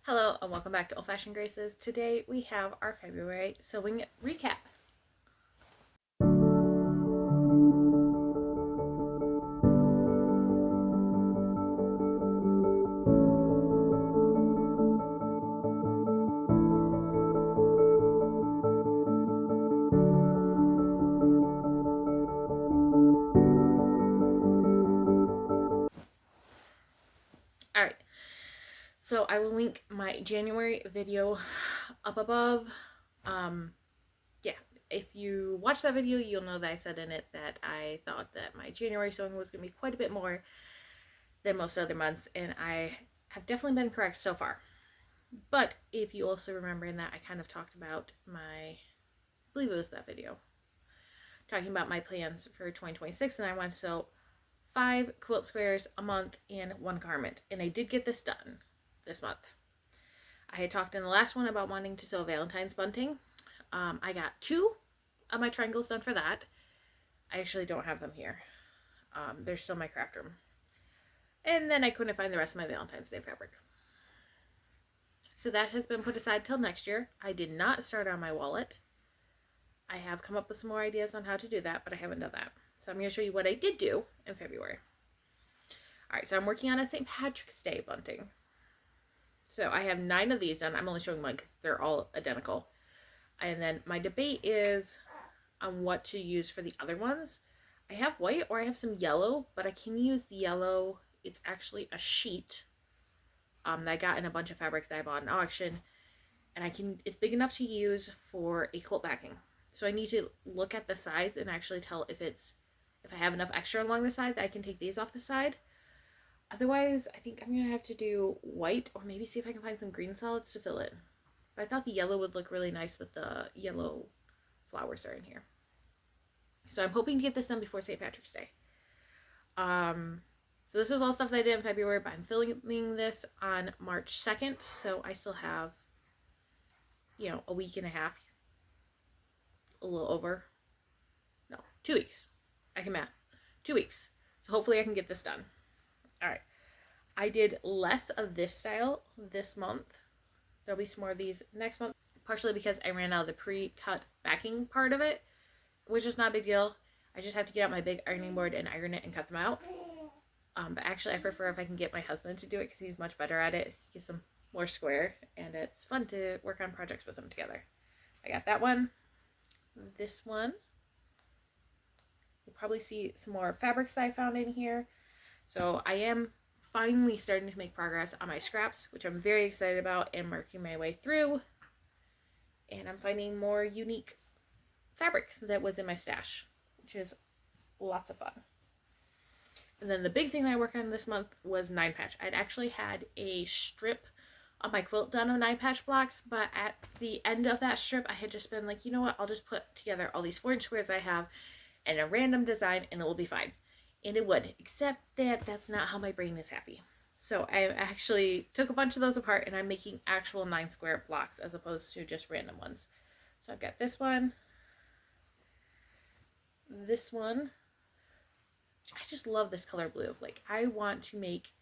Hello and welcome back to Old Fashioned Graces. Today we have our February sewing recap. Alright, so I will link my January video up above. Yeah, if you watch that video, you'll know that I said in it that I thought that my January sewing was going to be quite a bit more than most other months, and I have definitely been correct so far. But if you also remember in that, I kind of talked about I believe it was that video, talking about my plans for 2026, and I want to sew 5 quilt squares a month and 1 garment, and I did get this done this month. I had talked in the last one about wanting to sew Valentine's bunting. I got 2 of my triangles done for that. I actually don't have them here. They're still in my craft room. And then I couldn't find the rest of my Valentine's Day fabric. So that has been put aside till next year. I did not start on my wallet. I have come up with some more ideas on how to do that, but I haven't done that. So I'm going to show you what I did do in February. Alright, so I'm working on a St. Patrick's Day bunting. So I have 9 of these done. I'm only showing one because they're all identical. And then my debate is on what to use for the other ones. I have white or I have some yellow, but I can use the yellow. It's actually a sheet that I got in a bunch of fabric that I bought in auction. And it's big enough to use for a quilt backing. So I need to look at the size and actually tell if I have enough extra along the side that I can take these off the side. Otherwise, I think I'm going to have to do white or maybe see if I can find some green solids to fill in. But I thought the yellow would look really nice with the yellow flowers that are in here. So I'm hoping to get this done before St. Patrick's Day. So this is all stuff that I did in February, but I'm filming this on March 2nd, so I still have, a week and a half. A little over. No, 2 weeks. I can math. 2 weeks. So hopefully I can get this done. Alright. I did less of this style this month. There'll be some more of these next month. Partially because I ran out of the pre-cut backing part of it, which is not a big deal. I just have to get out my big ironing board and iron it and cut them out. But actually I prefer if I can get my husband to do it because he's much better at it. He gets them more square and it's fun to work on projects with them together. I got that one. This one. You'll probably see some more fabrics that I found in here. So I am finally starting to make progress on my scraps, which I'm very excited about, and working my way through. And I'm finding more unique fabric that was in my stash, which is lots of fun. And then the big thing that I worked on this month was 9-patch. I'd actually had a strip of my quilt done of 9-patch blocks, but at the end of that strip, I had just been like, you know what, I'll just put together all these 4-inch squares I have and a random design and it will be fine. And it would, except that that's not how my brain is happy. So I actually took a bunch of those apart and I'm making actual 9-square blocks as opposed to just random ones. So I've got this one, this one. I just love this color blue. Like, I want to make,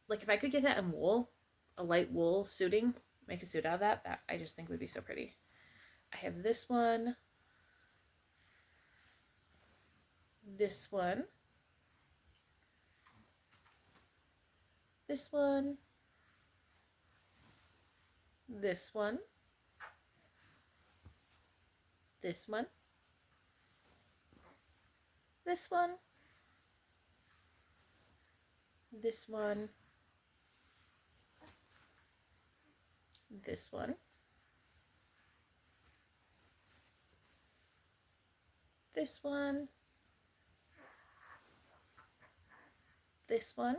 like, if I could get that in wool, a light wool suiting, make a suit out of that I just think would be so pretty. I have this one, this one, this one, this one, this one, this one, this one, this one, this one, this one,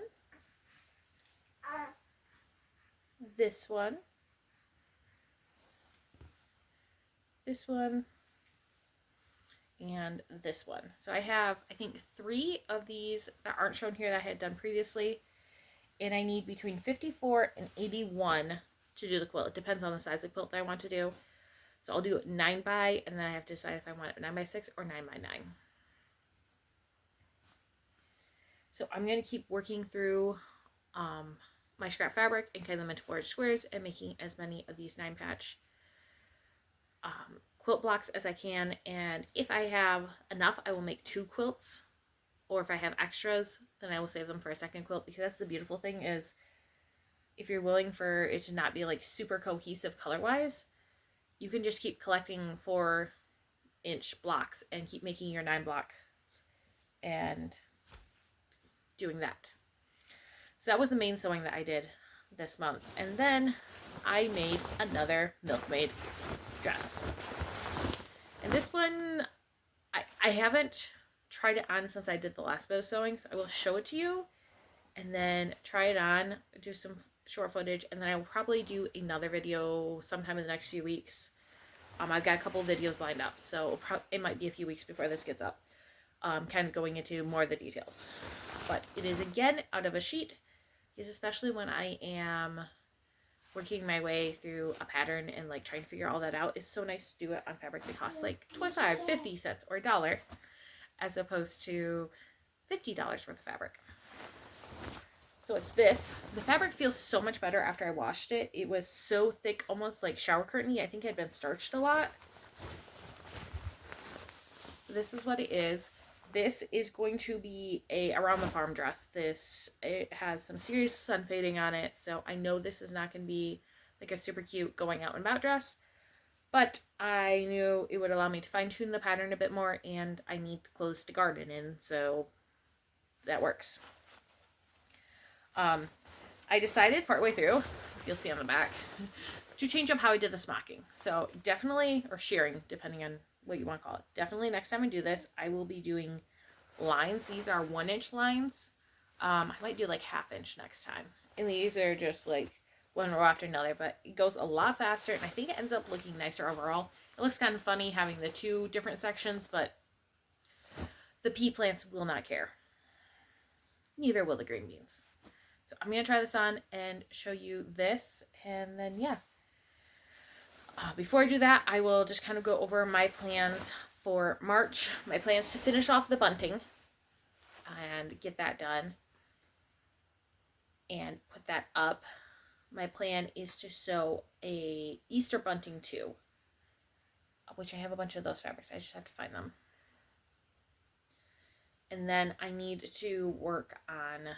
this one, this one, and this one. So I have, I think, 3 of these that aren't shown here that I had done previously, and I need between 54 and 81 to do the quilt. It depends on the size of quilt that I want to do. So I'll do 9 by, and then I have to decide if I want 9 by 6 or 9 by 9. So I'm going to keep working through my scrap fabric and cutting them into 4-inch squares and making as many of these 9-patch quilt blocks as I can. And if I have enough, I will make 2 quilts, or if I have extras, then I will save them for a second quilt, because that's the beautiful thing is if you're willing for it to not be like super cohesive color wise, you can just keep collecting 4-inch blocks and keep making your 9 blocks and doing that. So that was the main sewing that I did this month. And then I made another Milkmaid dress. And this one, I haven't tried it on since I did the last bit of sewing, so I will show it to you and then try it on, do some short footage, and then I will probably do another video sometime in the next few weeks. I've got a couple videos lined up, so it might be a few weeks before this gets up, kind of going into more of the details. But it is, again, out of a sheet, because especially when I am working my way through a pattern and like trying to figure all that out, it's so nice to do it on fabric that costs like 25, 50 cents or $1, as opposed to $50 worth of fabric. So it's this. The fabric feels so much better after I washed it. It was so thick, almost like shower curtain-y. I think it had been starched a lot. This is what it is. This is going to be a around the farm dress. It has some serious sun fading on it, so I know this is not going to be like a super cute going out and about dress, but I knew it would allow me to fine tune the pattern a bit more, and I need clothes to garden in, so that works. I decided partway through, you'll see on the back, to change up how I did the smocking. So definitely, or shearing, depending on what you want to call it. Definitely next time I do this, I will be doing lines. These are 1-inch lines. I might do like 1/2 inch next time. And these are just like one row after another, but it goes a lot faster, and I think it ends up looking nicer overall. It looks kind of funny having the 2 different sections, but the pea plants will not care. Neither will the green beans. So I'm going to try this on and show you this, and then yeah. Before I do that, I will just kind of go over my plans for March. My plan is to finish off the bunting and get that done and put that up. My plan is to sew a Easter bunting too, which I have a bunch of those fabrics. I just have to find them. And then I need to work on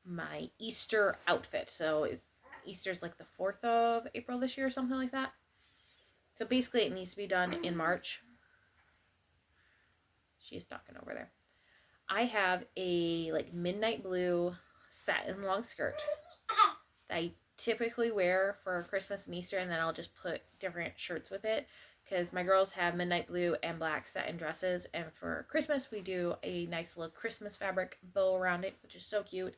my Easter outfit. So Easter's like the 4th of April this year or something like that. So basically it needs to be done in March. She's talking over there. I have a like midnight blue satin long skirt that I typically wear for Christmas and Easter, and then I'll just put different shirts with it, because my girls have midnight blue and black satin dresses, and for Christmas we do a nice little Christmas fabric bow around it, which is so cute.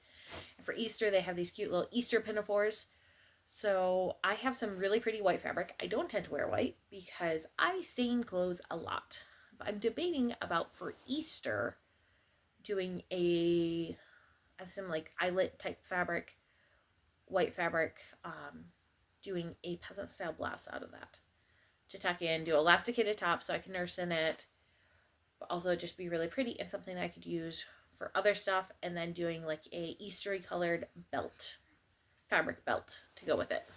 And for Easter they have these cute little Easter pinafores. So I have some really pretty white fabric. I don't tend to wear white because I stain clothes a lot, but I'm debating about for Easter doing some like eyelet type fabric, white fabric, doing a peasant style blouse out of that to tuck in, do elasticated top so I can nurse in it, but also just be really pretty and something that I could use for other stuff, and then doing like a Eastery colored belt, fabric belt to go with it.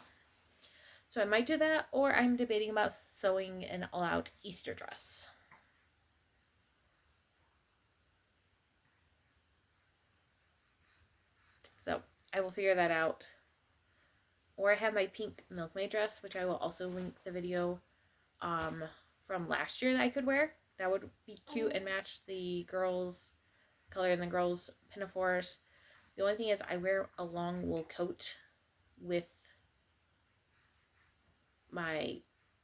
So I might do that, or I'm debating about sewing an all-out Easter dress. So I will figure that out. Or I have my pink Milkmaid dress, which I will also link the video from last year that I could wear. That would be cute and match the girls' color and the girls' pinafores. The only thing is I wear a long wool coat with my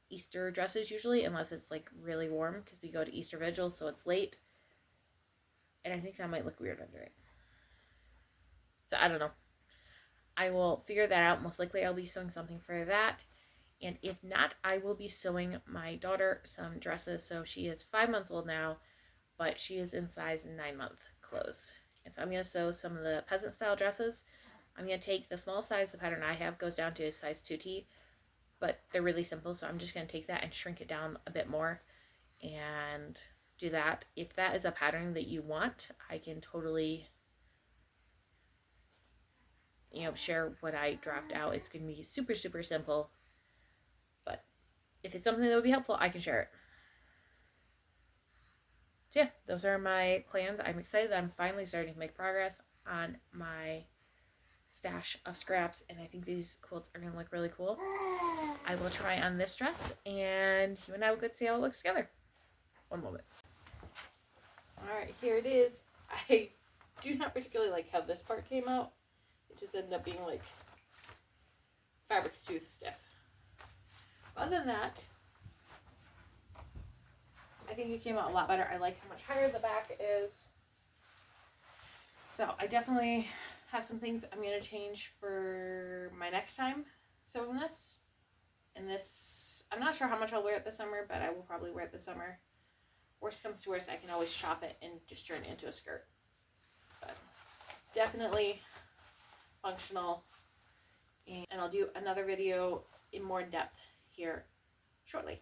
Easter dresses usually, unless it's like really warm, because we go to Easter Vigil, so it's late. And I think that might look weird under it. So I don't know. I will figure that out. Most likely I'll be sewing something for that. And if not, I will be sewing my daughter some dresses. So she is 5 months old now, but she is in size 9-month clothes. And so I'm going to sew some of the peasant style dresses. I'm going to take the small size, the pattern I have goes down to size 2T, but they're really simple. So I'm just going to take that and shrink it down a bit more and do that. If that is a pattern that you want, I can totally share what I draft out. It's going to be super, super simple. But if it's something that would be helpful, I can share it. So yeah, those are my plans. I'm excited that I'm finally starting to make progress on my stash of scraps, and I think these quilts are going to look really cool. I will try on this dress, and you and I will get to see how it looks together. One moment. Alright, here it is. I do not particularly like how this part came out. It just ended up being like fabric's too stiff. Other than that, I think it came out a lot better. I like how much higher the back is. So I definitely have some things I'm going to change for my next time sewing this. And this, I'm not sure how much I'll wear it this summer, but I will probably wear it this summer. Worst comes to worst, I can always shop it and just turn it into a skirt. But definitely functional. And I'll do another video in more depth here shortly.